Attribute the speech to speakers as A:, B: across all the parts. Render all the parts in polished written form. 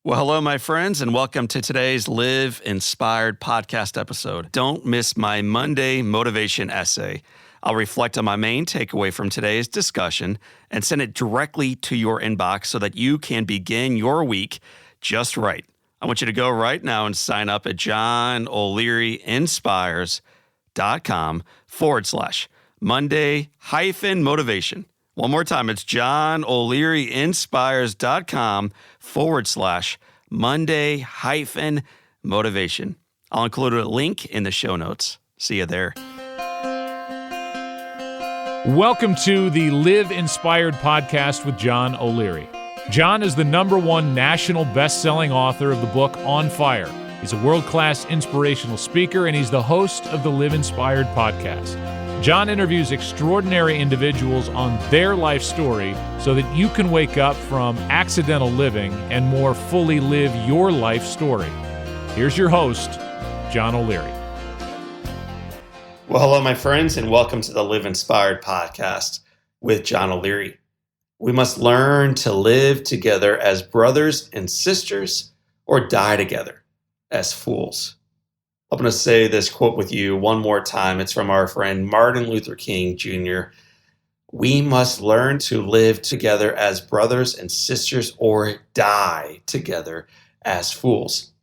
A: Well, hello, my friends, and welcome to today's Live Inspired podcast episode. Don't miss my Monday motivation essay. I'll reflect on my main takeaway from today's discussion and send it directly to your inbox so that you can begin your week just right. I want you to go right now and sign up at johnolearyinspires.com/Monday-motivation. One more time, it's johnolearyinspires.com/Monday-motivation. I'll include a link in the show notes. See you there.
B: Welcome to the Live Inspired podcast with John O'Leary. John is the #1 national best-selling author of the book On Fire. He's a world-class inspirational speaker, and he's the host of the Live Inspired podcast. John interviews extraordinary individuals on their life story so that you can wake up from accidental living and more fully live your life story. Here's your host, John O'Leary.
A: Well, hello, my friends, and welcome to the Live Inspired podcast with John O'Leary. We must learn to live together as brothers and sisters or die together as fools. I'm going to say this quote with you one more time. It's from our friend Martin Luther King Jr. We must learn to live together as brothers and sisters or die together as fools.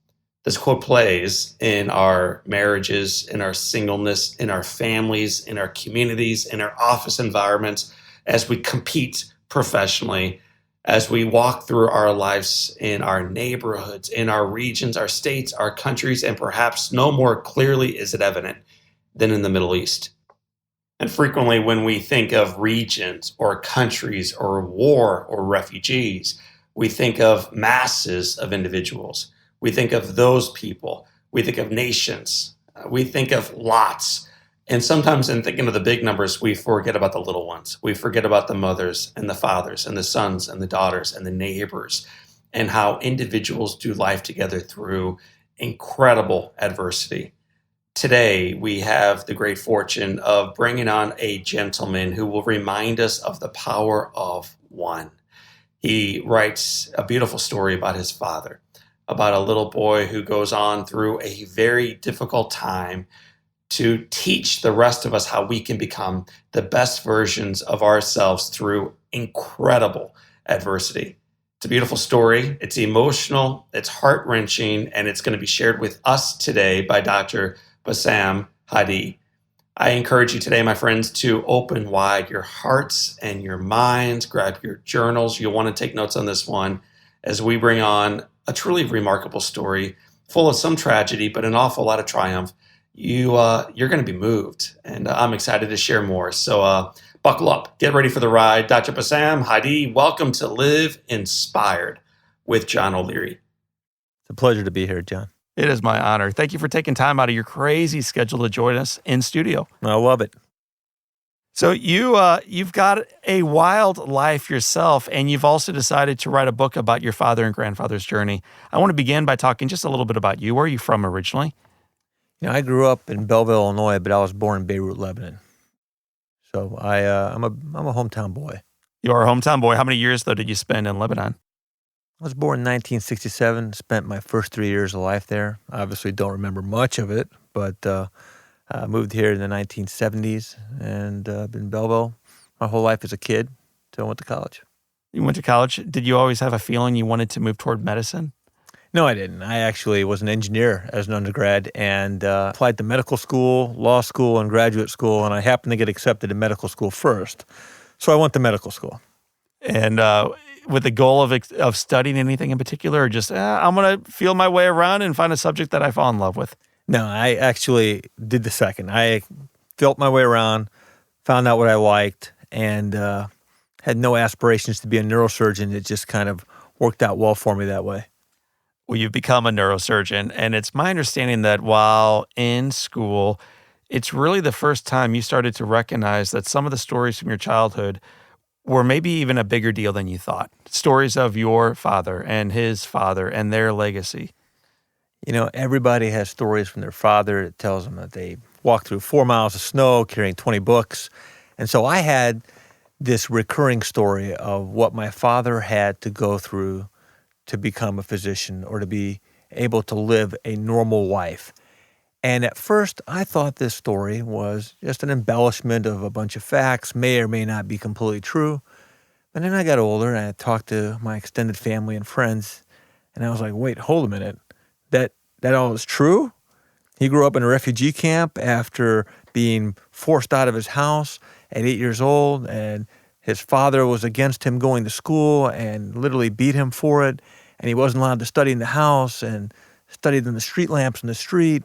A: This quote plays in our marriages, in our singleness, in our families, in our communities, in our office environments, as we compete professionally, as we walk through our lives in our neighborhoods, in our regions, our states, our countries, and perhaps no more clearly is it evident than in the Middle East. And frequently when we think of regions or countries or war or refugees, we think of masses of individuals. We think of those people. We think of nations. We think of lots. And sometimes in thinking of the big numbers, we forget about the little ones. We forget about the mothers and the fathers and the sons and the daughters and the neighbors and how individuals do life together through incredible adversity. Today, we have the great fortune of bringing on a gentleman who will remind us of the power of one. He writes a beautiful story about his father, about a little boy who goes on through a very difficult time to teach the rest of us how we can become the best versions of ourselves through incredible adversity. It's a beautiful story. It's emotional, it's heart-wrenching, and it's going to be shared with us today by Dr. Bassam Hadi. I encourage you today, my friends, to open wide your hearts and your minds, grab your journals. You'll want to take notes on this one as we bring on a truly remarkable story full of some tragedy, but an awful lot of triumph. You're going to be moved, and I'm excited to share more. So buckle up, get ready for the ride. Dr. Bassam Hadi, welcome to Live Inspired with John O'Leary.
C: It's a pleasure to be here, John.
A: It is my honor. Thank you for taking time out of your crazy schedule to join us in studio.
C: I love it.
A: So you've got a wild life yourself, and you've also decided to write a book about your father and grandfather's journey. I want to begin by talking just a little bit about you. Where are you from originally?
C: I grew up in Belleville, Illinois, but I was born in Beirut, Lebanon. So I'm a hometown boy.
A: You are a hometown boy. How many years, though, did you spend in Lebanon?
C: I was born in 1967, spent my first 3 years of life there. I obviously don't remember much of it, but I moved here in the 1970s and been in Belleville my whole life as a kid until I went to college.
A: You went to college. Did you always have a feeling you wanted to move toward medicine?
C: No, I didn't. I actually was an engineer as an undergrad and applied to medical school, law school, and graduate school, and I happened to get accepted to medical school first. So I went to medical school.
A: And with the goal of studying anything in particular, or just, I'm going to feel my way around and find a subject that I fall in love with?
C: No, I actually did the second. I felt my way around, found out what I liked, and had no aspirations to be a neurosurgeon. It just kind of worked out well for me that way.
A: Well, you've become a neurosurgeon, and it's my understanding that while in school, it's really the first time you started to recognize that some of the stories from your childhood were maybe even a bigger deal than you thought. Stories of your father and his father and their legacy.
C: Everybody has stories from their father that tells them that they walked through 4 miles of snow carrying 20 books. And so I had this recurring story of what my father had to go through to become a physician or to be able to live a normal life. And at first, I thought this story was just an embellishment of a bunch of facts, may or may not be completely true. But then I got older and I talked to my extended family and friends, and I was like, wait, hold a minute. That all is true? He grew up in a refugee camp after being forced out of his house at 8 years old, and his father was against him going to school and literally beat him for it, and he wasn't allowed to study in the house and studied in the street lamps in the street.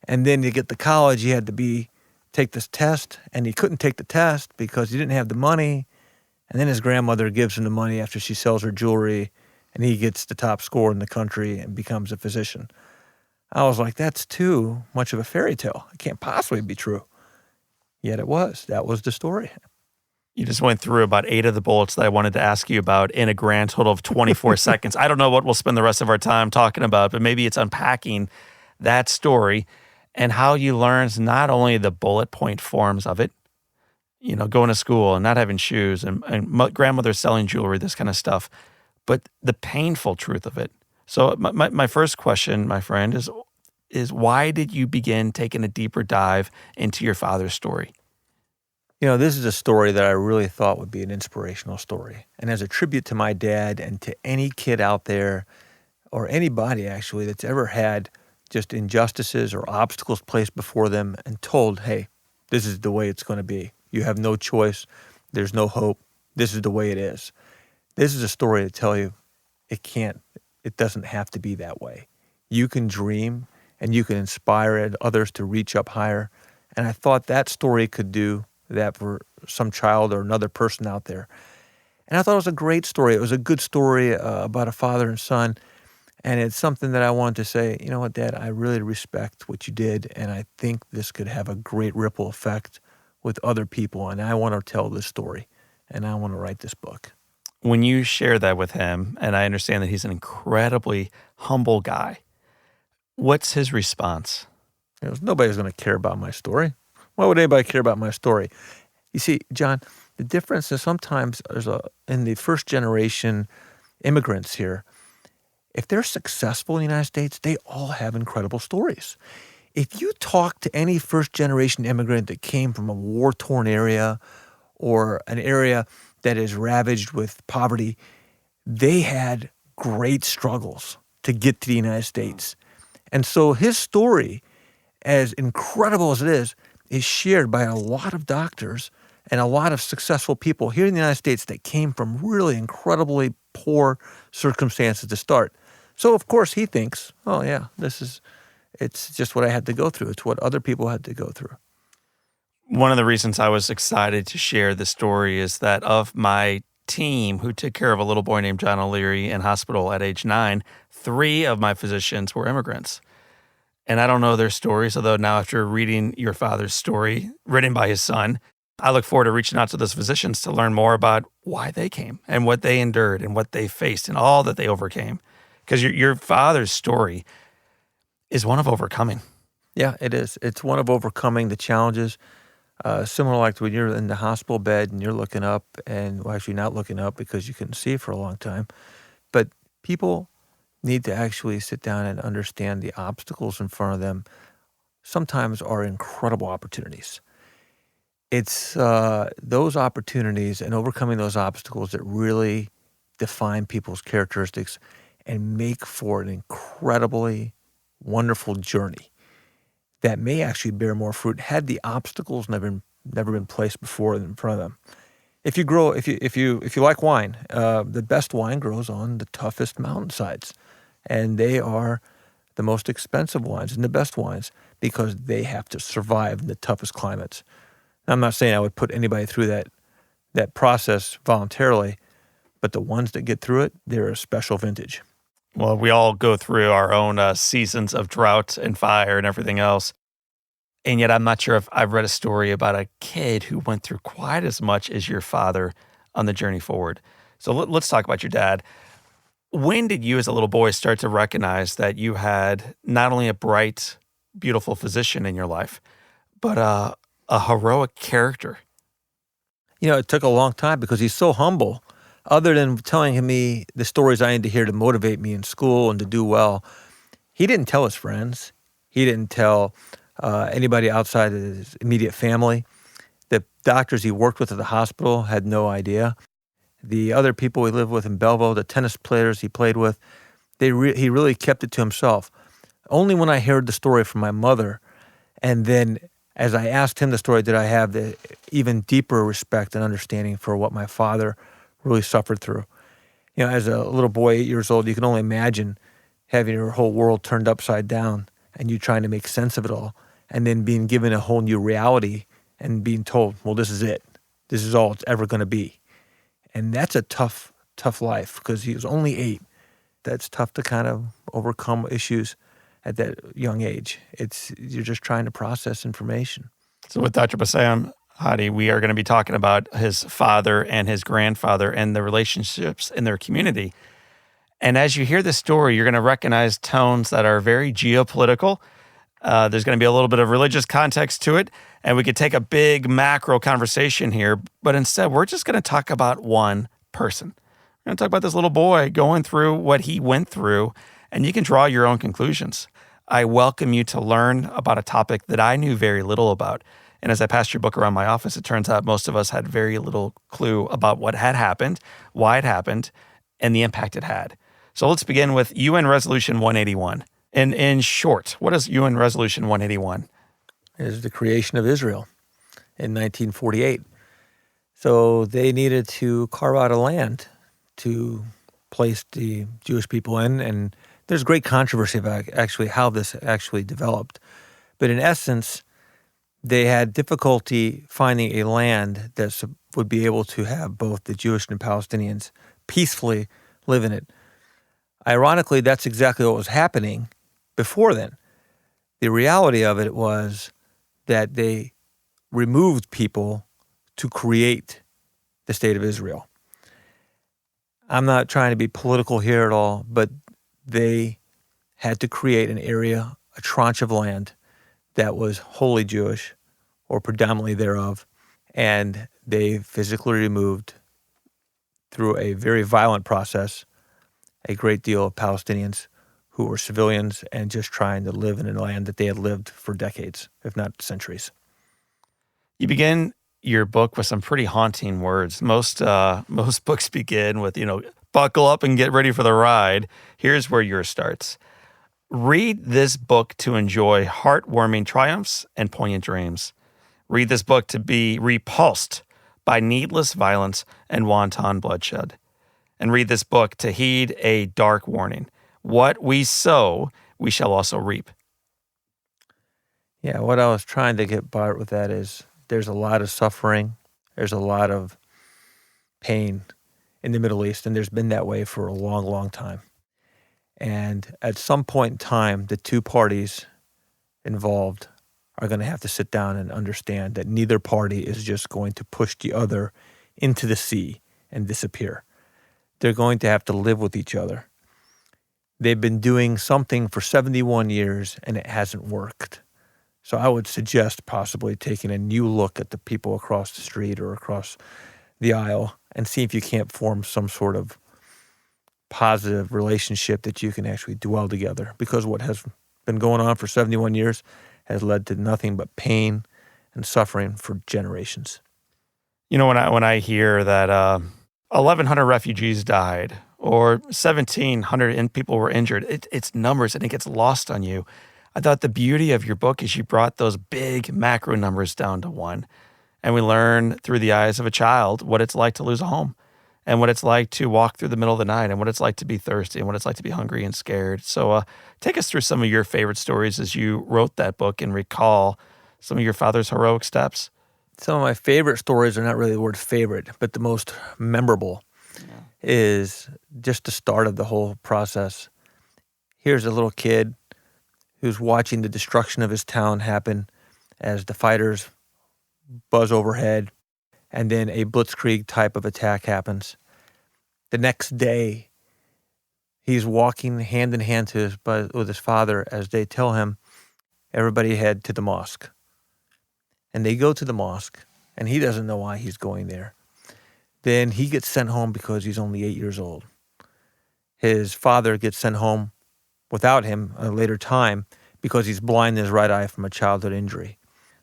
C: And then to get to college, he had to take this test, and he couldn't take the test because he didn't have the money. And then his grandmother gives him the money after she sells her jewelry, and he gets the top score in the country and becomes a physician. I was like, that's too much of a fairy tale. It can't possibly be true. Yet it was. That was the story.
A: You just went through about 8 of the bullets that I wanted to ask you about in a grand total of 24 seconds. I don't know what we'll spend the rest of our time talking about, but maybe it's unpacking that story and how you learned not only the bullet point forms of it, going to school and not having shoes and grandmother selling jewelry, this kind of stuff, but the painful truth of it. So my first question, my friend, is why did you begin taking a deeper dive into your father's story?
C: This is a story that I really thought would be an inspirational story. And as a tribute to my dad and to any kid out there, or anybody actually, that's ever had just injustices or obstacles placed before them and told, hey, this is the way it's going to be. You have no choice. There's no hope. This is the way it is. This is a story to tell you it doesn't have to be that way. You can dream and you can inspire others to reach up higher. And I thought that story could do that for some child or another person out there. And I thought it was a great story. It was a good story about a father and son. And it's something that I wanted to say, you know what, Dad, I really respect what you did. And I think this could have a great ripple effect with other people. And I want to tell this story. And I want to write this book.
A: When you share that with him, and I understand that he's an incredibly humble guy, what's his response?
C: Nobody's going to care about my story. Why would anybody care about my story? You see, John, the difference is sometimes in the first generation immigrants here, if they're successful in the United States, they all have incredible stories. If you talk to any first-generation immigrant that came from a war-torn area or an area that is ravaged with poverty, they had great struggles to get to the United States. And so his story, as incredible as it is shared by a lot of doctors and a lot of successful people here in the United States that came from really incredibly poor circumstances to start. So, of course, he thinks, oh, yeah, it's just what I had to go through. It's what other people had to go through.
A: One of the reasons I was excited to share this story is that of my team who took care of a little boy named John O'Leary in hospital at age 9, 3 of my physicians were immigrants. And I don't know their stories, although now after reading your father's story written by his son, I look forward to reaching out to those physicians to learn more about why they came and what they endured and what they faced and all that they overcame. Because your father's story is one of overcoming.
C: Yeah, it is. It's one of overcoming the challenges. Similar like to when you're in the hospital bed and you're looking up and, well, actually not looking up because you couldn't see for a long time. But people need to actually sit down and understand the obstacles in front of them sometimes are incredible opportunities. It's those opportunities and overcoming those obstacles that really define people's characteristics and make for an incredibly wonderful journey that may actually bear more fruit had the obstacles never been placed before in front of them. If you like wine, the best wine grows on the toughest mountainsides, and they are the most expensive wines and the best wines because they have to survive in the toughest climates. I'm not saying I would put anybody through that process voluntarily, but the ones that get through it, they're a special vintage.
A: Well, we all go through our own seasons of drought and fire and everything else. And yet I'm not sure if I've read a story about a kid who went through quite as much as your father on the journey forward. So let's talk about your dad. When did you as a little boy start to recognize that you had not only a bright, beautiful physician in your life, but a heroic character?
C: It took a long time because he's so humble. other than telling me the stories I need to hear to motivate me in school and to do well, he didn't tell his friends. He didn't tell anybody outside of his immediate family. The doctors he worked with at the hospital had no idea. The other people he lived with in Belleville, the tennis players he played with, he really kept it to himself. Only when I heard the story from my mother, and then as I asked him the story, did I have the even deeper respect and understanding for what my father really suffered through. You know, as a little boy, 8 years old, you can only imagine having your whole world turned upside down and you trying to make sense of it all, and then being given a whole new reality and being told, well, this is it. This is all it's ever going to be. And that's a tough life because he was only 8. That's tough to kind of overcome issues at that young age. You're just trying to process information.
A: So with Dr. Bassam Hadi, we are going to be talking about his father and his grandfather and the relationships in their community. And as you hear this story, you're going to recognize tones that are very geopolitical. There's going to be a little bit of religious context to it, and we could take a big macro conversation here, but instead we're just going to talk about one person. We're going to talk about this little boy going through what he went through, and you can draw your own conclusions. I welcome you to learn about a topic that I knew very little about. And as I passed your book around my office, it turns out most of us had very little clue about what had happened, why it happened, and the impact it had. So let's begin with UN Resolution 181. And in short, what is UN Resolution 181?
C: It is the creation of Israel in 1948. So they needed to carve out a land to place the Jewish people in, and there's great controversy about actually how this actually developed. But in essence, they had difficulty finding a land that would be able to have both the Jewish and Palestinians peacefully live in it. Ironically, that's exactly what was happening before then. The reality of it was that they removed people to create the state of Israel. I'm not trying to be political here at all, but they had to create an area, a tranche of land that was wholly Jewish or predominantly thereof, and they physically removed, through a very violent process, a great deal of Palestinians who were civilians and just trying to live in a land that they had lived for decades, if not centuries.
A: You begin your book with some pretty haunting words. Most books begin with, buckle up and get ready for the ride. Here's where yours starts. Read this book to enjoy heartwarming triumphs and poignant dreams. Read this book to be repulsed by needless violence and wanton bloodshed. And read this book to heed a dark warning. What we sow, we shall also reap.
C: Yeah, what I was trying to get by with that is there's a lot of suffering. There's a lot of pain in the Middle East, and there's been that way for a long, long time. And at some point in time, the two parties involved are going to have to sit down and understand that neither party is just going to push the other into the sea and disappear. They're going to have to live with each other. They've been doing something for 71 years, and it hasn't worked. So I would suggest possibly taking a new look at the people across the street or across the aisle and see if you can't form some sort of positive relationship that you can actually dwell together. Because what has been going on for 71 years has led to nothing but pain and suffering for generations.
A: When I hear that 1,100 refugees died or 1,700 people were injured, it's numbers and it gets lost on you. I thought the beauty of your book is you brought those big macro numbers down to one. And we learn through the eyes of a child what it's like to lose a home and what it's like to walk through the middle of the night and what it's like to be thirsty and what it's like to be hungry and scared. So take us through some of your favorite stories as you wrote that book and recall some of your father's heroic steps.
C: Some of my favorite stories are not really the word favorite, but the most memorable is just the start of the whole process. Here's a little kid who's watching the destruction of his town happen as the fighters buzz overhead, and then a blitzkrieg type of attack happens. The next day, he's walking hand in hand with his father as they tell him, everybody head to the mosque. And they go to the mosque, and he doesn't know why he's going there. Then he gets sent home because he's only 8 years old. His father gets sent home without him at a later time because he's blind in his right eye from a childhood injury.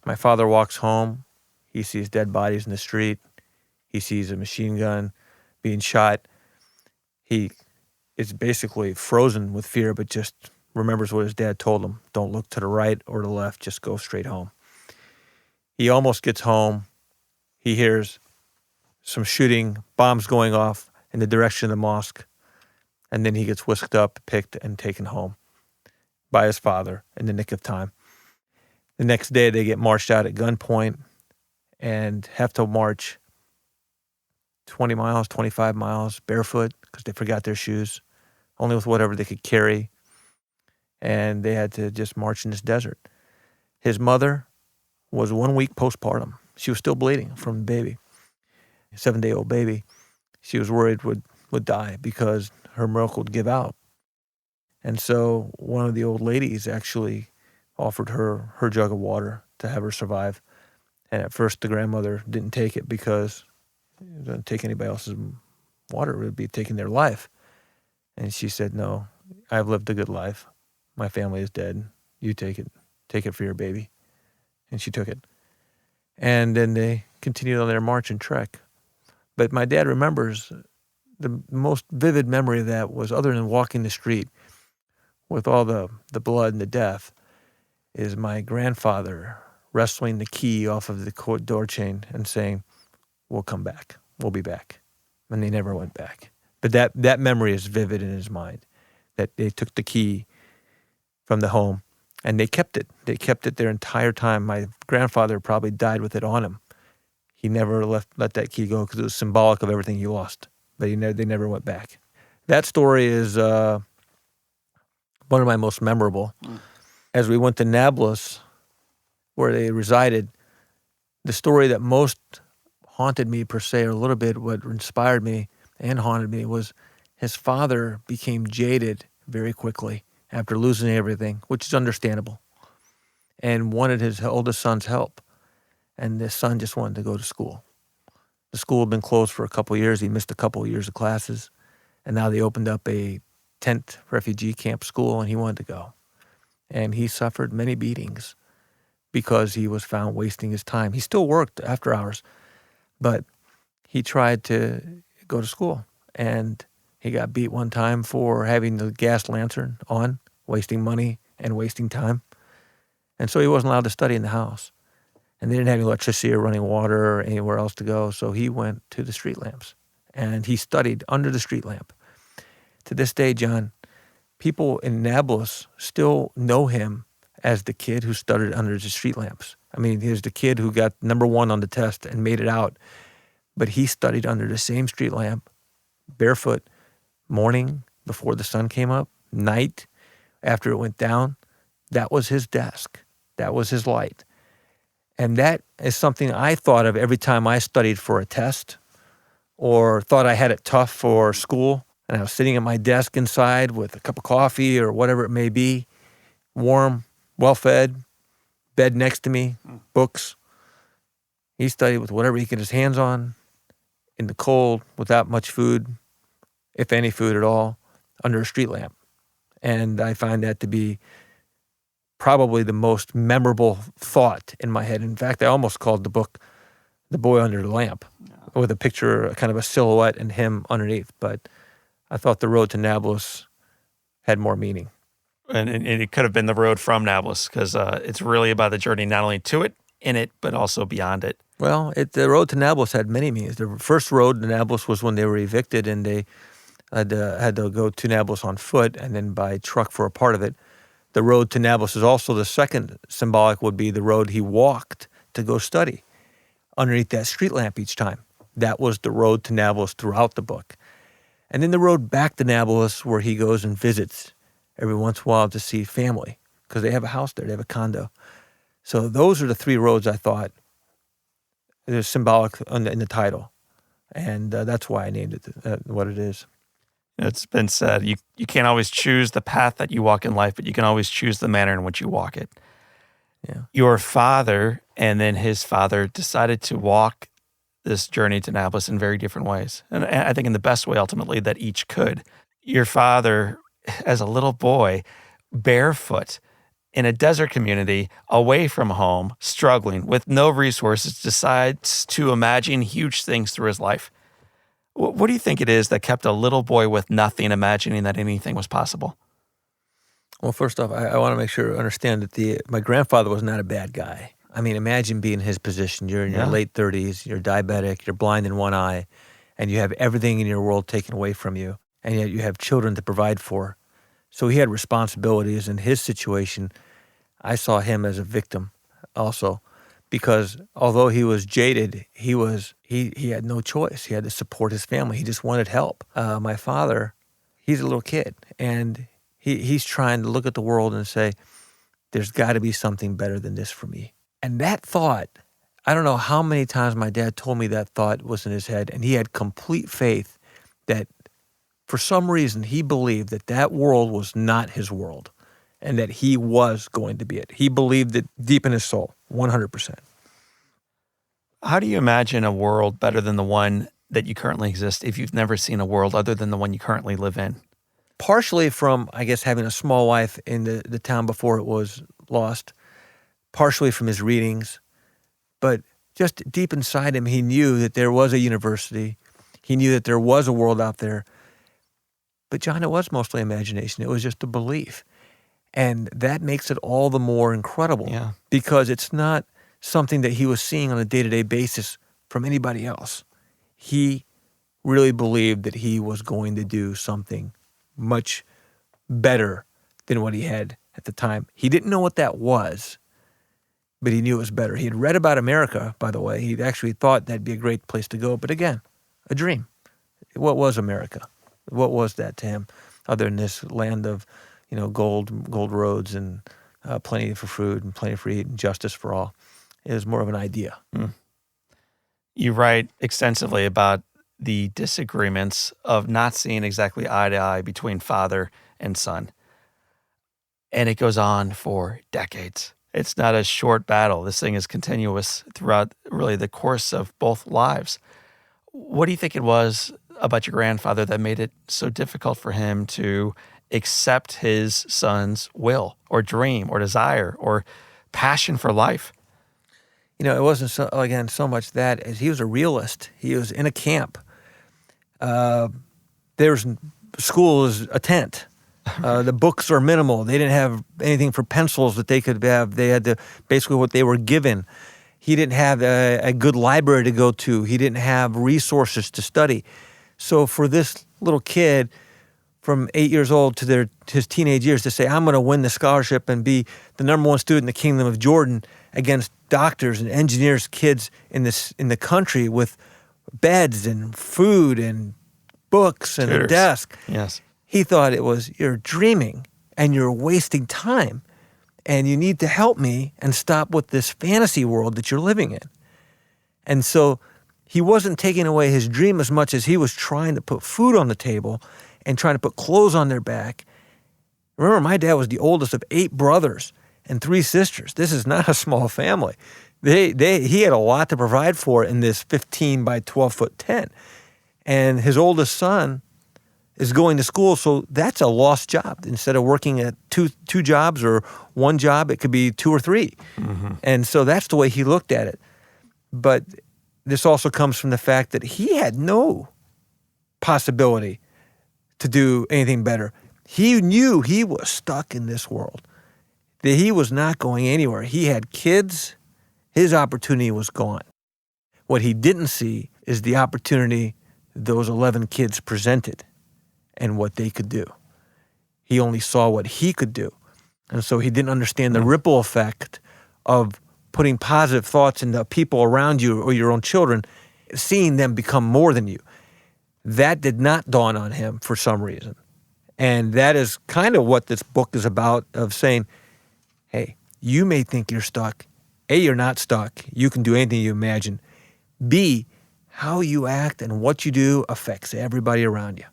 C: My father walks home. He sees dead bodies in the street. He sees a machine gun being shot. He is basically frozen with fear, but just remembers what his dad told him. Don't look to the right or the left, just go straight home. He almost gets home. He hears some shooting, bombs going off in the direction of the mosque. And then he gets whisked up, picked, and taken home by his father in the nick of time. The next day, they get marched out at gunpoint and have to march 20 miles, 25 miles barefoot because they forgot their shoes, only with whatever they could carry. And they had to just march in this desert. His mother was 1 week postpartum. She was still bleeding from the baby, a 7-day-old baby. She was worried would die because her milk would give out. And so one of the old ladies actually offered her jug of water to have her survive. And at first the grandmother didn't take it because it doesn't take anybody else's water. It would be taking their life. And she said, no, I've lived a good life. My family is dead. You take it. Take it for your baby. And she took it. And then they continued on their march and trek. But my dad remembers the most vivid memory of that was, other than walking the street with all the blood and the death, is my grandfather wrestling the key off of the door chain and saying, we'll come back. We'll be back. And they never went back. But that memory is vivid in his mind, that they took the key from the home and they kept it. They kept it their entire time. My grandfather probably died with it on him. He never let that key go because it was symbolic of everything he lost. But they never went back. That story is one of my most memorable. As we went to Nablus, where they resided, the story that most haunted me per se, or a little bit what inspired me and haunted me, was his father became jaded very quickly after losing everything, which is understandable, and wanted his oldest son's help. And the son just wanted to go to school. The school had been closed for a couple of years. He missed a couple of years of classes. And now they opened up a tent refugee camp school, and he wanted to go. And he suffered many beatings because he was found wasting his time. He still worked after hours, but he tried to go to school. And he got beat one time for having the gas lantern on, wasting money and wasting time. And so he wasn't allowed to study in the house. And they didn't have any electricity or running water or anywhere else to go. So he went to the street lamps. And he studied under the street lamp. To this day, John, people in Nablus still know him as the kid who studied under the street lamps. I mean, he was the kid who got number 1 on the test and made it out. But he studied under the same street lamp, barefoot, morning before the sun came up, night after it went down. That was his desk. That was his light. And that is something I thought of every time I studied for a test or thought I had it tough for school. And I was sitting at my desk inside with a cup of coffee or whatever it may be, warm, well-fed, bed next to me, books. He studied with whatever he could get his hands on, in the cold, without much food, if any food at all, under a street lamp. And I find that to be probably the most memorable thought in my head. In fact, I almost called the book The Boy Under the Lamp, with a picture, kind of a silhouette and him underneath. But I thought the road to Nablus had more meaning.
D: And it could have been the road from Nablus, because it's really about the journey not only to it, in it, but also beyond it.
C: Well, the road to Nablus had many meanings. The first road to Nablus was when they were evicted and they had to go to Nablus on foot and then by truck for a part of it. The road to Nablus is also the second symbolic, would be the road he walked to go study underneath that street lamp each time. That was the road to Nablus throughout the book. And then the road back to Nablus, where he goes and visits every once in a while to see family, because they have a house there, they have a condo. So those are the 3 roads I thought are symbolic in the title. And that's why I named it what it is.
D: It's been said, you can't always choose the path that you walk in life, but you can always choose the manner in which you walk it.
C: Yeah.
D: Your father and then his father decided to walk this journey to Nablus in very different ways. And I think in the best way, ultimately, that each could. Your father, as a little boy, barefoot, in a desert community, away from home, struggling, with no resources, decides to imagine huge things through his life. What do you think it is that kept a little boy with nothing imagining that anything was possible?
C: Well, first off, I want to make sure I understand that my grandfather was not a bad guy. I mean, imagine being in his position. You're in your late 30s, you're diabetic, you're blind in one eye, and you have everything in your world taken away from you, and yet you have children to provide for. So he had responsibilities. In his situation, I saw him as a victim also, because although he was jaded, he had no choice. He had to support his family. He just wanted help. My father, he's a little kid, and he's trying to look at the world and say, there's got to be something better than this for me. And that thought, I don't know how many times my dad told me that thought was in his head, and he had complete faith that for some reason he believed that that world was not his world and that he was going to be it. He believed it deep in his soul, 100%.
D: How do you imagine a world better than the one that you currently exist if you've never seen a world other than the one you currently live in?
C: Partially from, I guess, having a small life in the town before it was lost, partially from his readings, but just deep inside him, he knew that there was a university. He knew that there was a world out there. But John, it was mostly imagination. It was just a belief. And that makes it all the more incredible because it's not something that he was seeing on a day-to-day basis from anybody else. He really believed that he was going to do something much better than what he had at the time. He didn't know what that was, but he knew it was better. He had read about America, by the way. He'd actually thought that'd be a great place to go. But again, a dream. What was America? What was that to him other than this land of, gold roads and plenty for food and plenty for eat and justice for all? It was more of an idea.
D: You write extensively about the disagreements of not seeing exactly eye to eye between father and son. And it goes on for decades. It's not a short battle. This thing is continuous throughout really the course of both lives. What do you think it was about your grandfather that made it so difficult for him to accept his son's will or dream or desire or passion for life?
C: It wasn't so much that as he was a realist. He was in a camp. School is a tent. The books are minimal. They didn't have anything for pencils that they could have. They had to basically what they were given. He didn't have a good library to go to. He didn't have resources to study. So for this little kid from 8 years old to his teenage years to say, I'm going to win the scholarship and be the number one student in the Kingdom of Jordan against doctors and engineers, kids in the country with beds and food and books and a desk.
D: Yes.
C: He thought you're dreaming and you're wasting time and you need to help me and stop with this fantasy world that you're living in. And so he wasn't taking away his dream as much as he was trying to put food on the table and trying to put clothes on their back. Remember, my dad was the oldest of 8 brothers and 3 sisters. This is not a small family. He had a lot to provide for in this 15 by 12 foot tent. And his oldest son is going to school, so that's a lost job. Instead of working at two jobs or one job, it could be 2 or 3. Mm-hmm. And so that's the way he looked at it. But this also comes from the fact that he had no possibility to do anything better. He knew he was stuck in this world, that he was not going anywhere. He had kids. His opportunity was gone. What he didn't see is the opportunity those 11 kids presented and what they could do. He only saw what he could do. And so he didn't understand the ripple effect of putting positive thoughts into people around you or your own children, seeing them become more than you. That did not dawn on him for some reason. And that is kind of what this book is about, of saying, hey, you may think you're stuck. A, you're not stuck. You can do anything you imagine. B, how you act and what you do affects everybody around you.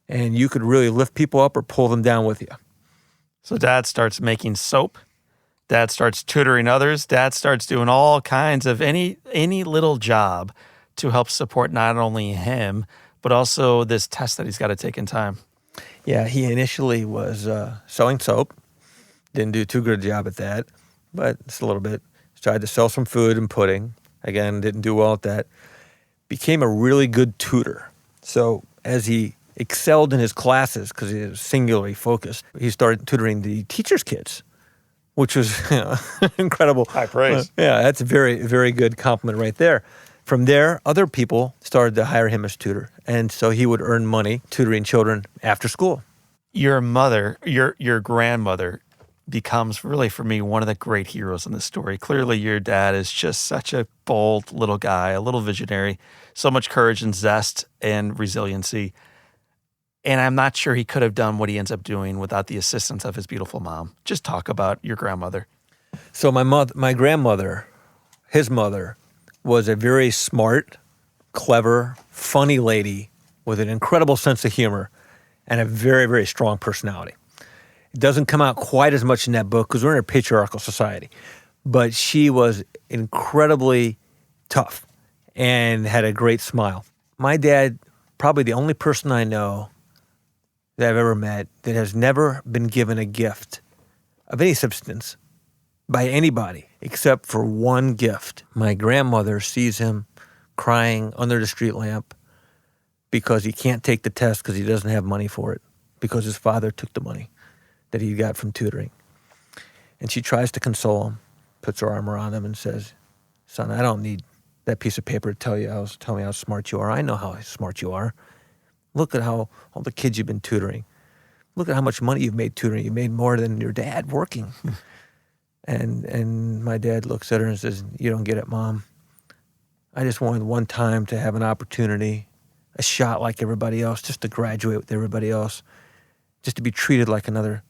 C: And you could really lift people up or pull them down with you.
D: So Dad starts making soap. Dad starts tutoring others. Dad starts doing all kinds of any little job to help support not only him, but also this test that he's got to take in time.
C: Yeah, he initially was selling soap. Didn't do too good a job at that, but just a little bit. Tried to sell some food and pudding. Again, didn't do well at that. Became a really good tutor. So as he excelled in his classes, because he was singularly focused, he started tutoring the teachers' kids, which was incredible.
A: High praise.
C: Yeah, that's a very, very good compliment right there. From there, other people started to hire him as tutor. And so he would earn money tutoring children after school.
D: Your mother, your grandmother, becomes really, for me, one of the great heroes in this story. Clearly, your dad is just such a bold little guy, a little visionary, so much courage and zest and resiliency. And I'm not sure he could have done what he ends up doing without the assistance of his beautiful mom. Just talk about your grandmother.
C: So my grandmother, his mother, was a very smart, clever, funny lady with an incredible sense of humor and a very, very strong personality. It doesn't come out quite as much in that book because we're in a patriarchal society. But she was incredibly tough and had a great smile. My dad, probably the only person I know that I've ever met that has never been given a gift of any substance by anybody except for one gift. My grandmother sees him crying under the street lamp because he can't take the test because he doesn't have money for it, because his father took the money that he got from tutoring. And she tries to console him, puts her arm around him and says, "Son, I don't need that piece of paper to tell me how smart you are. I know how smart you are. Look at how all the kids you've been tutoring. Look at how much money you've made tutoring. You made more than your dad working." And my dad looks at her and says, "You don't get it, Mom. I just wanted one time to have an opportunity, a shot like everybody else, just to graduate with everybody else, just to be treated like another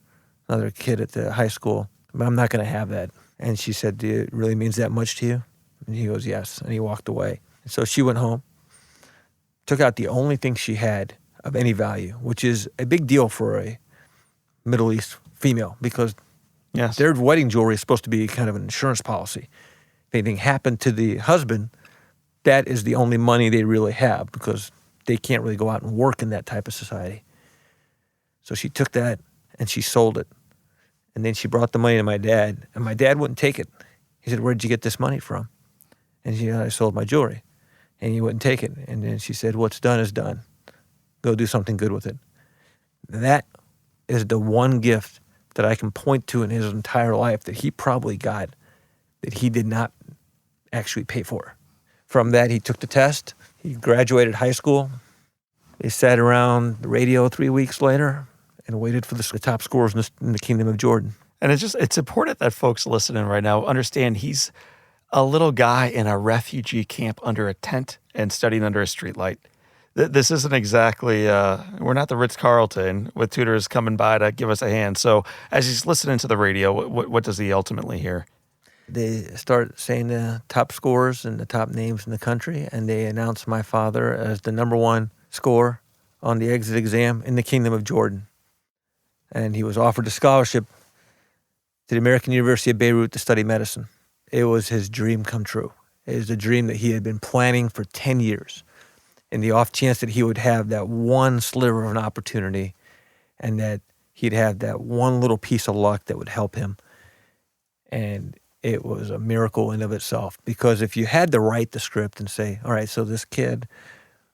C: kid at the high school. But I'm not going to have that." And she said, "Do it really means that much to you?" And he goes, "Yes." And he walked away. And so she went home, took out the only thing she had of any value, which is a big deal for a Middle East female, because
D: Yes.
C: their wedding jewelry is supposed to be kind of an insurance policy. If anything happened to the husband, that is the only money they really have, because they can't really go out and work in that type of society. So she took that and she sold it. And then she brought the money to my dad, and my dad wouldn't take it. He said, "Where'd you get this money from?" And she said, "I sold my jewelry." And he wouldn't take it. And then she said, "What's done is done. Go do something good with it." That is the one gift that I can point to in his entire life that he probably got that he did not actually pay for. From that, he took the test. He graduated high school. They sat around the radio 3 weeks later and waited for the top scorers in the Kingdom of Jordan.
D: And it's important that folks listening right now understand he's a little guy in a refugee camp under a tent and studying under a streetlight. This isn't exactly, we're not the Ritz-Carlton with tutors coming by to give us a hand. So as he's listening to the radio, what does he ultimately hear?
C: They start saying the top scorers and the top names in the country, and they announce my father as the number one scorer on the exit exam in the Kingdom of Jordan. And he was offered a scholarship to the American University of Beirut to study medicine. It was his dream come true. It was a dream that he had been planning for 10 years. And the off chance that he would have that one sliver of an opportunity, and that he'd have that one little piece of luck that would help him. And it was a miracle in of itself. Because if you had to write the script and say, all right, so this kid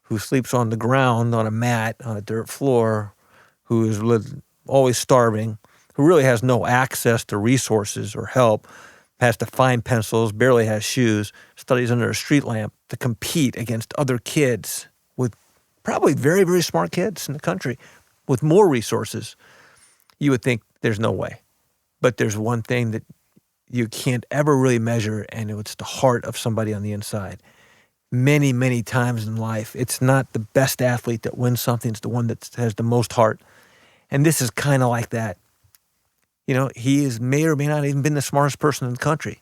C: who sleeps on the ground, on a mat, on a dirt floor, who is always starving, who really has no access to resources or help, has to find pencils, barely has shoes, studies under a street lamp to compete against other kids with probably very, very smart kids in the country with more resources, you would think there's no way. But there's one thing that you can't ever really measure, and it's the heart of somebody on the inside. Many, many times in life, it's not the best athlete that wins something, it's the one that has the most heart. And this is kind of like that. You know, may or may not even been the smartest person in the country,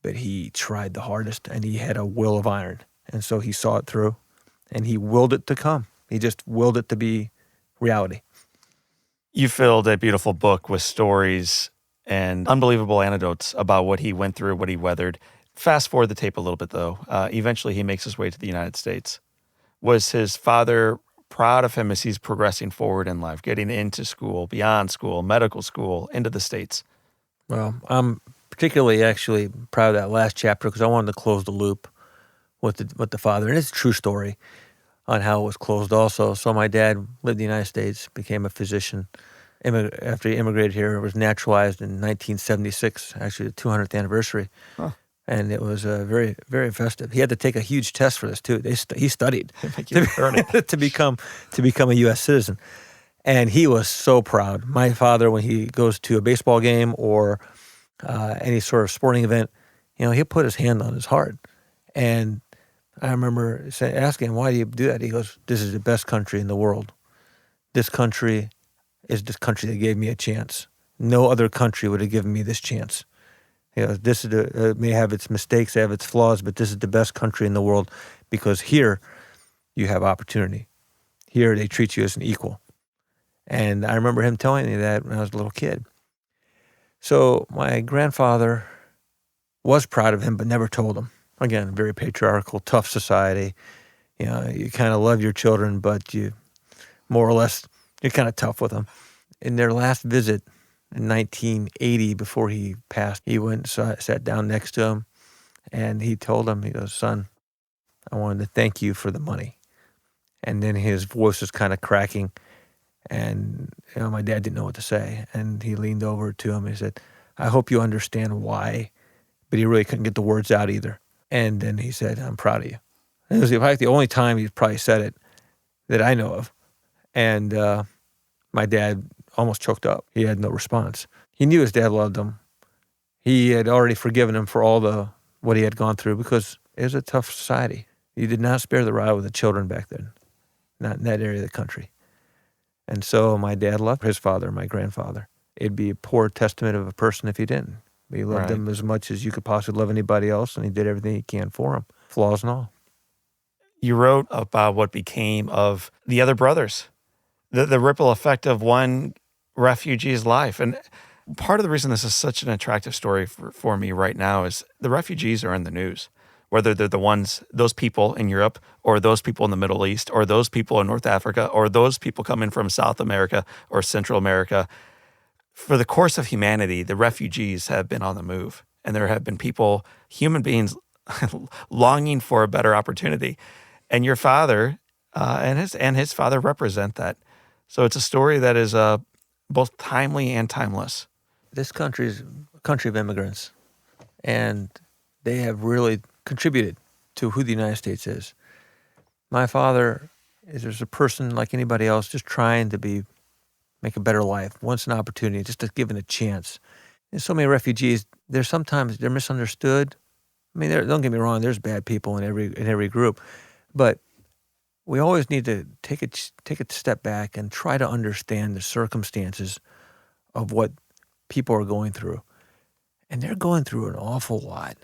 C: but he tried the hardest, and he had a will of iron. And so he saw it through, and he willed it to come. He just willed it to be reality.
D: You filled a beautiful book with stories and unbelievable anecdotes about what he went through, what he weathered. Fast forward the tape a little bit, though. Eventually, he makes his way to the United States. Was his father proud of him as he's progressing forward in life, getting into school, beyond school, medical school, into the States?
C: Well, I'm particularly actually proud of that last chapter because I wanted to close the loop with the father. And it's a true story on how it was closed also. So my dad lived in the United States, became a physician. After he immigrated here, was naturalized in 1976, actually the 200th anniversary.
D: Huh.
C: And it was very, very festive. He had to take a huge test for this too. He studied to become a U.S. citizen, and he was so proud. My father, when he goes to a baseball game or any sort of sporting event, he'll put his hand on his heart. And I remember asking him, "Why do you do that?" He goes, "This is the best country in the world. This country is the country that gave me a chance. No other country would have given me this chance. This is it may have its mistakes, have its flaws, but this is the best country in the world because here you have opportunity. Here they treat you as an equal." And I remember him telling me that when I was a little kid. So my grandfather was proud of him, but never told him. Again, very patriarchal, tough society. You kind of love your children, but you more or less, you're kind of tough with them. In their last visit in 1980, before he passed, he went and sat down next to him, and he told him, he goes, "Son, I wanted to thank you for the money." And then his voice was kind of cracking, and my dad didn't know what to say. And he leaned over to him and he said, "I hope you understand why," but he really couldn't get the words out either. And then he said, "I'm proud of you." And it was in fact the only time he probably said it that I know of. And my dad almost choked up. He had no response. He knew his dad loved him. He had already forgiven him for all what he had gone through because it was a tough society. You did not spare the rod with the children back then, not in that area of the country. And so my dad loved his father, my grandfather. It'd be a poor testament of a person if he didn't. But he loved them as much as you could possibly love anybody else, and he did everything he can for them, flaws and all.
D: You wrote about what became of the other brothers, the ripple effect of one refugee's life. And part of the reason this is such an attractive story for me right now is the refugees are in the news, whether they're those people in Europe or those people in the Middle East or those people in North Africa or those people coming from South America or Central America. For the course of humanity, the refugees have been on the move, and there have been people, human beings, longing for a better opportunity. And your father and his father represent that. So it's a story that is both timely and timeless.
C: This country is a country of immigrants, and they have really contributed to who the United States is. My father is just a person like anybody else, just trying to make a better life, wants an opportunity, just to given a chance. There's so many refugees. Sometimes they're misunderstood. I mean, don't get me wrong. There's bad people in every group, but we always need to take a step back and try to understand the circumstances of what people are going through. And they're going through an awful lot.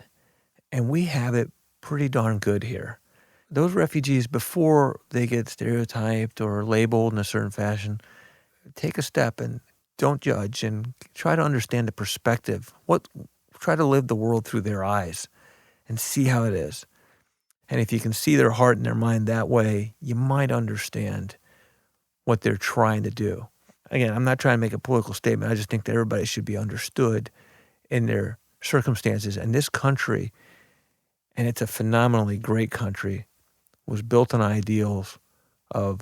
C: And we have it pretty darn good here. Those refugees, before they get stereotyped or labeled in a certain fashion, take a step and don't judge and try to understand the perspective. Try to live the world through their eyes and see how it is. And if you can see their heart and their mind that way, you might understand what they're trying to do. Again, I'm not trying to make a political statement. I just think that everybody should be understood in their circumstances. And this country, and it's a phenomenally great country, was built on ideals of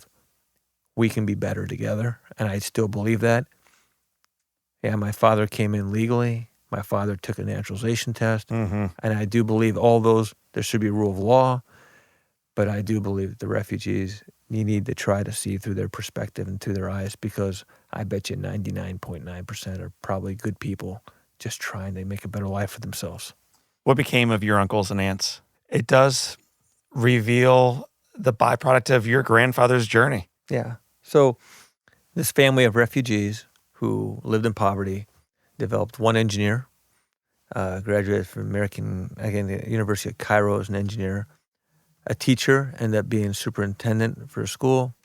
C: we can be better together. And I still believe that. Yeah, my father came in legally. My father took a naturalization test. Mm-hmm. And I do believe all those, there should be a rule of law. But I do believe that the refugees, you need to try to see through their perspective and through their eyes, because I bet you 99.9% are probably good people just trying to make a better life for themselves.
D: What became of your uncles and aunts? It does reveal the byproduct of your grandfather's journey.
C: Yeah. So this family of refugees who lived in poverty developed one engineer, graduated from the University of Cairo as an engineer, a teacher, ended up being superintendent for a school,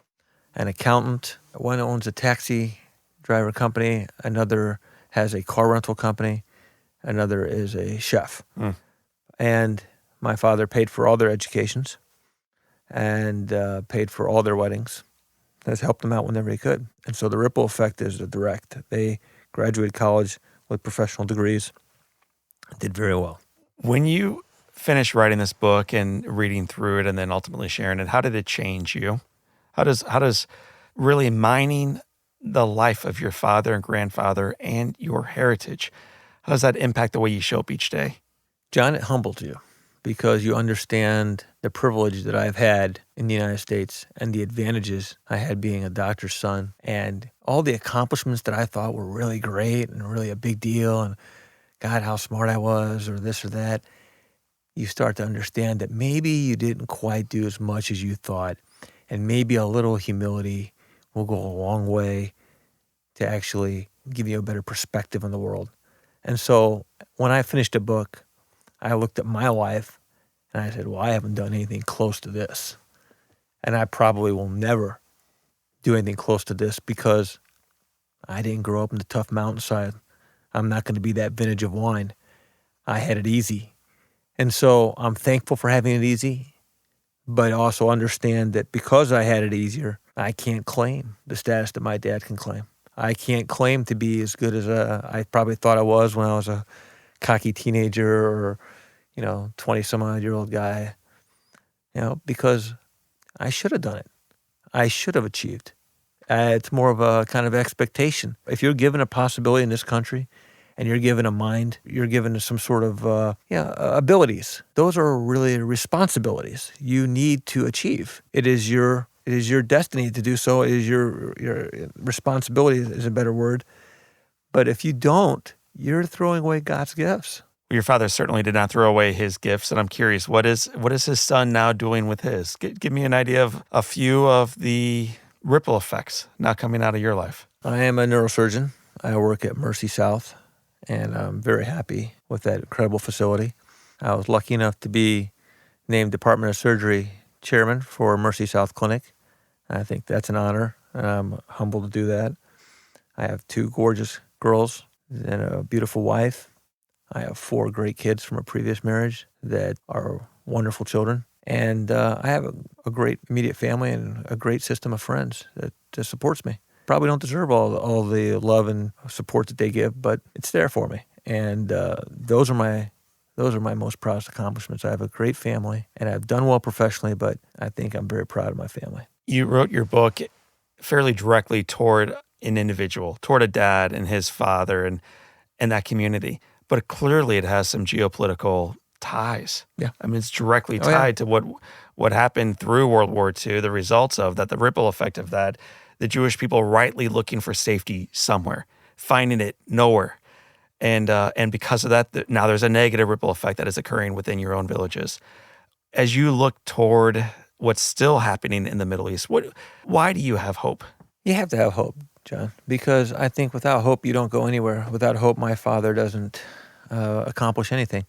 C: an accountant. One owns a taxi driver company. Another has a car rental company. Another is a chef. And my father paid for all their educations and paid for all their weddings. That's helped them out whenever he could. And so the ripple effect is direct. They graduated college with professional degrees, did very well.
D: When you finished writing this book and reading through it and then ultimately sharing it, how did it change you? How does really mining the life of your father and grandfather and your heritage, how does that impact the way you show up each day?
C: John, it humbles you because you understand the privilege that I've had in the United States and the advantages I had being a doctor's son and all the accomplishments that I thought were really great and really a big deal and God, how smart I was or this or that. You start to understand that maybe you didn't quite do as much as you thought, and maybe a little humility will go a long way to actually give you a better perspective on the world. And so when I finished a book, I looked at my life and I said, well, I haven't done anything close to this. And I probably will never do anything close to this because I didn't grow up in the tough mountainside. I'm not going to be that vintage of wine. I had it easy. And so I'm thankful for having it easy, but also understand that because I had it easier, I can't claim the status that my dad can claim. I can't claim to be as good as I probably thought I was when I was a cocky teenager or, 20-some-odd-year-old guy, because I should have done it. I should have achieved. It's more of a kind of expectation. If you're given a possibility in this country and you're given a mind, you're given some sort of abilities. Those are really responsibilities you need to achieve. It is your destiny to do so. It is your responsibility is a better word. But if you don't, you're throwing away God's gifts.
D: Your father certainly did not throw away his gifts, and I'm curious, what is his son now doing with his? Give me an idea of a few of the ripple effects now coming out of your life.
C: I am a neurosurgeon. I work at Mercy South, and I'm very happy with that incredible facility. I was lucky enough to be named Department of Surgery chairman for Mercy South Clinic. I think that's an honor, and I'm humbled to do that. I have 2 gorgeous girls and a beautiful wife. I have 4 great kids from a previous marriage that are wonderful children. And I have a great immediate family and a great system of friends that supports me. Probably don't deserve all the love and support that they give, but it's there for me. And those are my most proudest accomplishments. I have a great family, and I've done well professionally, but I think I'm very proud of my family.
D: You wrote your book fairly directly toward an individual, toward a dad and his father and that community. But clearly it has some geopolitical ties.
C: Yeah.
D: I mean, it's directly tied to what happened through World War II, the results of that, the ripple effect of that, the Jewish people rightly looking for safety somewhere, finding it nowhere. And because of that, now there's a negative ripple effect that is occurring within your own villages. As you look toward what's still happening in the Middle East, why do you have hope?
C: You have to have hope, John, because I think without hope, you don't go anywhere. Without hope, my father doesn't accomplish anything.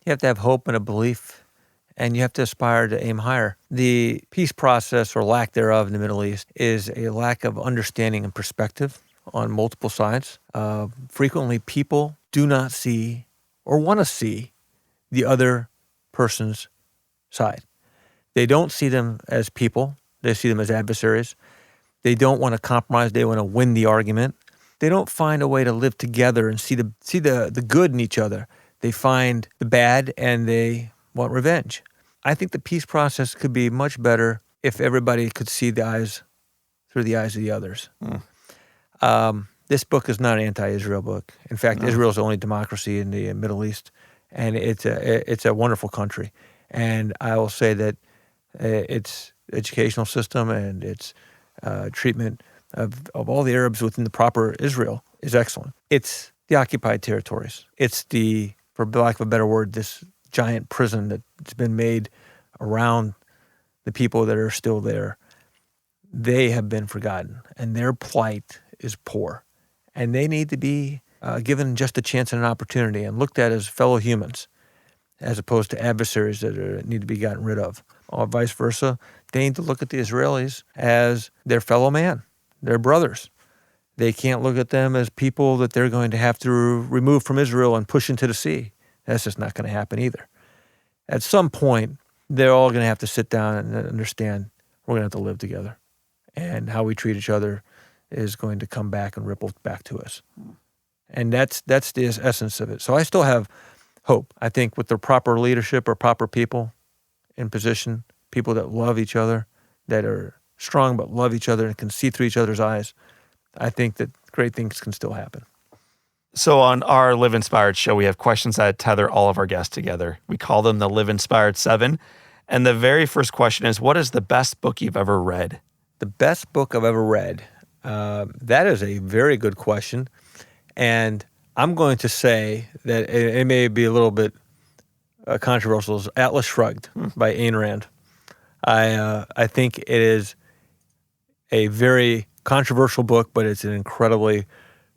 C: You have to have hope and a belief, and you have to aspire to aim higher. The peace process or lack thereof in the Middle East is a lack of understanding and perspective on multiple sides. Frequently, people do not see or want to see the other person's side. They don't see them as people. They see them as adversaries. They don't want to compromise. They want to win the argument. They don't find a way to live together and see the good in each other. They find the bad and they want revenge. I think the peace process could be much better if everybody could see through the eyes of the others. This book is not an anti-Israel book. In fact, Israel's the only democracy in the Middle East, and it's a wonderful country. And I will say that its educational system and its treatment of all the Arabs within the proper Israel is excellent. It's the occupied territories. It's for lack of a better word, this giant prison that's been made around the people that are still there. They have been forgotten, and their plight is poor. And they need to be given just a chance and an opportunity and looked at as fellow humans, as opposed to adversaries that need to be gotten rid of. Or vice versa, they need to look at the Israelis as their fellow man, their brothers. They can't look at them as people that they're going to have to remove from Israel and push into the sea. That's just not going to happen either. at some point, they're all going to have to sit down and understand we're going to have to live together. And how we treat each other is going to come back and ripple back to us. And that's the essence of it. So I still have hope. I think with the proper leadership or proper people in position, people that love each other, that are strong but love each other and can see through each other's eyes, I think that great things can still happen.
D: So on our Live Inspired show, we have questions that tether all of our guests together. We call them the Live Inspired 7. And the very first question is, what is the best book you've ever read?
C: The best book I've ever read? That is a very good question. And I'm going to say that it may be a little bit controversial. Is Atlas Shrugged by Ayn Rand. I think it is a very controversial book, but it's an incredibly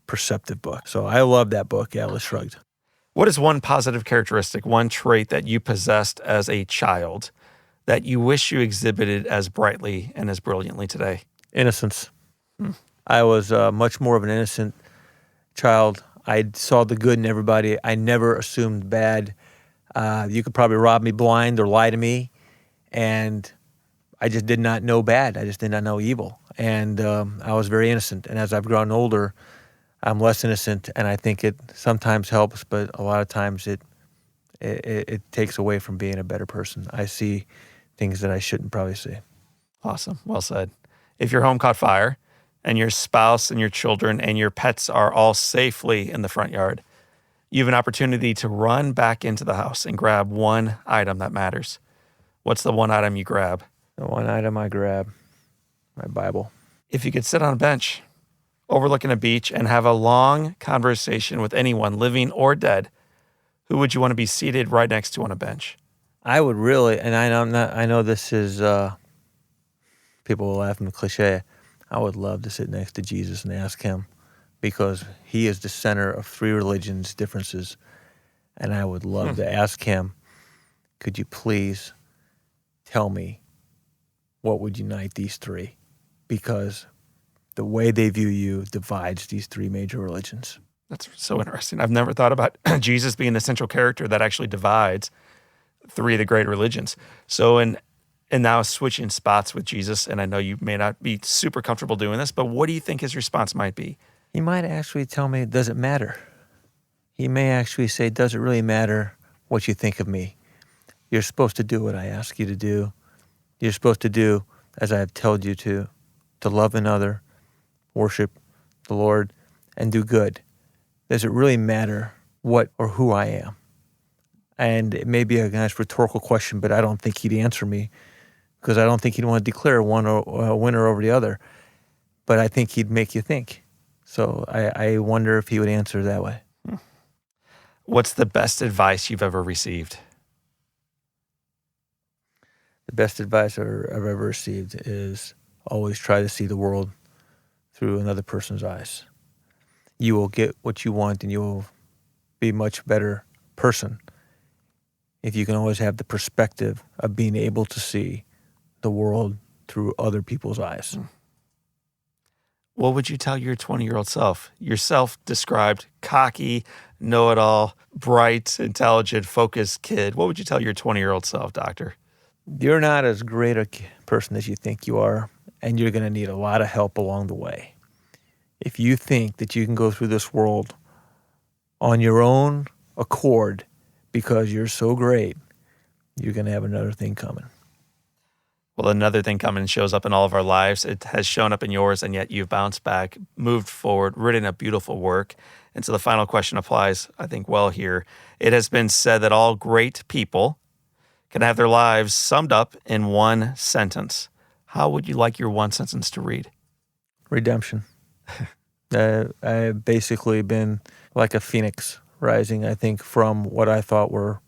C: perceptive book. So I love that book, Atlas Shrugged.
D: What is one positive characteristic, one trait that you possessed as a child that you wish you exhibited as brightly and as brilliantly today?
C: Innocence. I was much more of an innocent child. I saw the good in everybody. I never assumed bad. You could probably rob me blind or lie to me, and I just did not know bad. I just did not know evil. And I was very innocent. And as I've grown older, I'm less innocent, and I think it sometimes helps, but a lot of times it takes away from being a better person. I see things that I shouldn't probably see.
D: Awesome. Well said. If your home caught fire and your spouse and your children and your pets are all safely in the front yard, you have an opportunity to run back into the house and grab one item that matters. What's the one item you grab?
C: The one item I grab, my Bible.
D: If you could sit on a bench overlooking a beach and have a long conversation with anyone, living or dead, who would you want to be seated right next to on a bench?
C: I would really, and I know this is, people will laugh at the cliche, I would love to sit next to Jesus and ask him, because he is the center of three religions' differences. And I would love to ask him, could you please tell me what would unite these three? Because the way they view you divides these three major religions.
D: That's so interesting. I've never thought about Jesus being the central character that actually divides three of the great religions. So, and now switching spots with Jesus, and I know you may not be super comfortable doing this, but what do you think his response might be?
C: He might actually tell me, does it matter? He may actually say, does it really matter what you think of me? You're supposed to do what I ask you to do. You're supposed to do as I have told you to love another, worship the Lord, and do good. Does it really matter what or who I am? And it may be a nice rhetorical question, but I don't think he'd answer me, because I don't think he'd want to declare one or winner over the other. But I think he'd make you think. So I wonder if he would answer that way.
D: What's the best advice you've ever received?
C: The best advice I've ever received is always try to see the world through another person's eyes. You will get what you want, and you will be a much better person if you can always have the perspective of being able to see the world through other people's eyes.
D: What would you tell your 20-year-old self? Yourself described cocky, know-it-all, bright, intelligent, focused kid. What would you tell your 20-year-old self, Doctor?
C: You're not as great a person as you think you are, and you're going to need a lot of help along the way. If you think that you can go through this world on your own accord because you're so great, you're going to have another thing coming.
D: Well, another thing coming shows up in all of our lives. It has shown up in yours, and yet you've bounced back, moved forward, written a beautiful work. And so the final question applies, I think, well here. It has been said that all great people can have their lives summed up in one sentence. How would you like your one sentence to read?
C: Redemption. I've basically been like a phoenix rising, I think, from what I thought were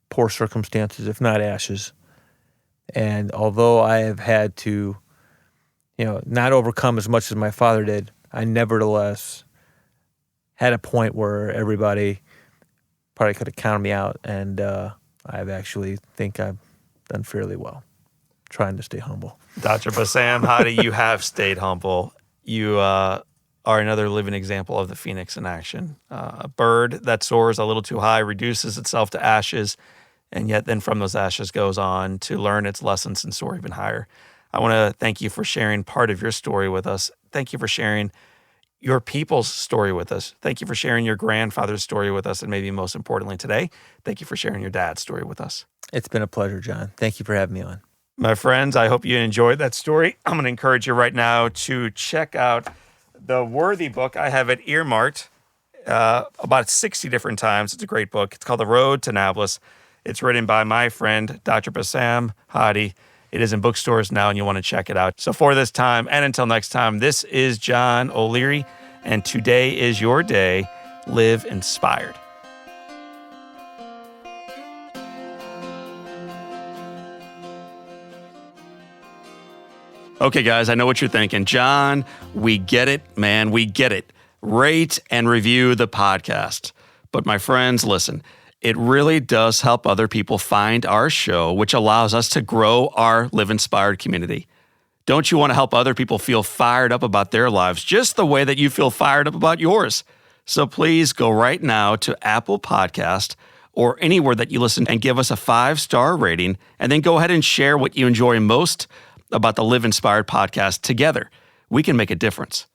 C: poor circumstances, if not ashes. And although I have had to, not overcome as much as my father did, I nevertheless had a point where everybody probably could have counted me out. And I've actually think I've done fairly well, trying to stay humble.
D: Dr. Bassam, how do you have stayed humble? You are another living example of the phoenix in action. A bird that soars a little too high reduces itself to ashes and yet then from those ashes goes on to learn its lessons and soar even higher. I want to thank you for sharing part of your story with us. Thank you for sharing your people's story with us. Thank you for sharing your grandfather's story with us, and maybe most importantly today, thank you for sharing your dad's story with us.
C: It's been a pleasure, John. Thank you for having me on.
D: My friends, I hope you enjoyed that story. I'm going to encourage you right now to check out the Worthy book. I have it earmarked about 60 different times. It's a great book. It's called The Road to Nablus. It's written by my friend, Dr. Bassam Hadi. It is in bookstores now, and you want to check it out. So for this time, and until next time, this is John O'Leary, and today is your day. Live inspired. Okay, guys, I know what you're thinking. John, we get it, man. We get it. Rate and review the podcast. But my friends, listen, it really does help other people find our show, which allows us to grow our Live Inspired community. Don't you want to help other people feel fired up about their lives just the way that you feel fired up about yours? So please go right now to Apple Podcast or anywhere that you listen and give us a 5-star rating, and then go ahead and share what you enjoy most about the Live Inspired podcast together. We can make a difference.